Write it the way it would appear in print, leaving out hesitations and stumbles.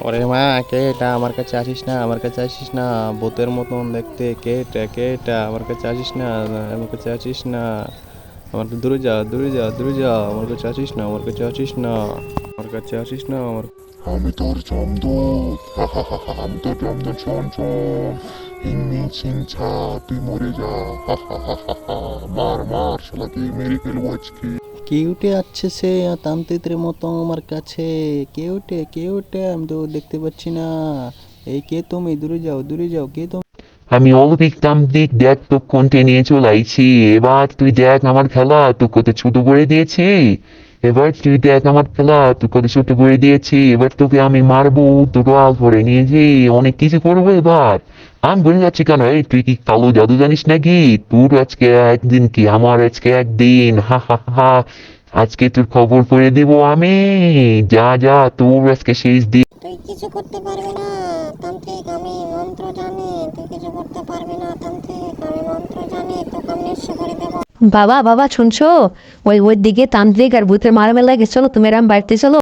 ওরে মা, কে এটা? আমার কাছে আসিস না, আমার কাছে আসিস না। ভূতের মতন দেখতে। কে এটা? কে এটা? আমার কাছে আসিস না, আমার কাছে আসিস না। আমার দূরে যা, দূরে যা, দূরে যা। আমার কাছে আসিস না, আমার কাছে আসিস না, আমার কাছে আসিস না। আমি তোর জমদূত, হা হা হা হা, আমি তোর জমদূত। শোন শোন, হিংমিং ছিংছা, তুই মরে যা, হা হা হা হা হা। মার মার, শালাকে মেরে ফেলবো আজকে। কে উঠে আসছে সে তান্ত্রিকের মতো আমার কাছে? কে উঠে, কে উঠে? আমি তো দেখতে পাচ্ছি না। এই কে তুমি? দূরে যাও, দূরে যাও। কে তুমি? আমি অলৌকিক তান্ত্রিক, দেখ তোকে নিয়ে চলে আইছি। এবার তুই দেখ আমার খেলা, তুই কত ছোট করে দিয়েছি। এবার তুই দেখ আমার খেলা, তুই কত ছোট করে দিয়েছি। এবার তোকে আমি মারবো, তোর আল ভরে নিয়ে যে অনেক কিছু করবো এবার। আমি বলে যাচ্ছি কেন, এই তুই কি কালো জাদু জানিস নাকি? তোর আজকে একদিন কি আমার আজকে একদিন, হা হা হা। আজকে তোর খবর করে দিব আমি। যা যা, তোর আজকে শেষ দিন। তুই কিছু করতে পারবি না তান্ত্রিক, আমি মন্ত্র জানি। তুই কিছু করতে পারবি না তান্ত্রিক, আমি মন্ত্র জানি, তোকে আমি নিঃস্ব করে দেবো। বাবা বাবা শুনছো? ওই দিকে তান্ত্রিক আর ভূতের মারামারি লাগে, চলো তুমি আর আমি বাড়িতে চলো।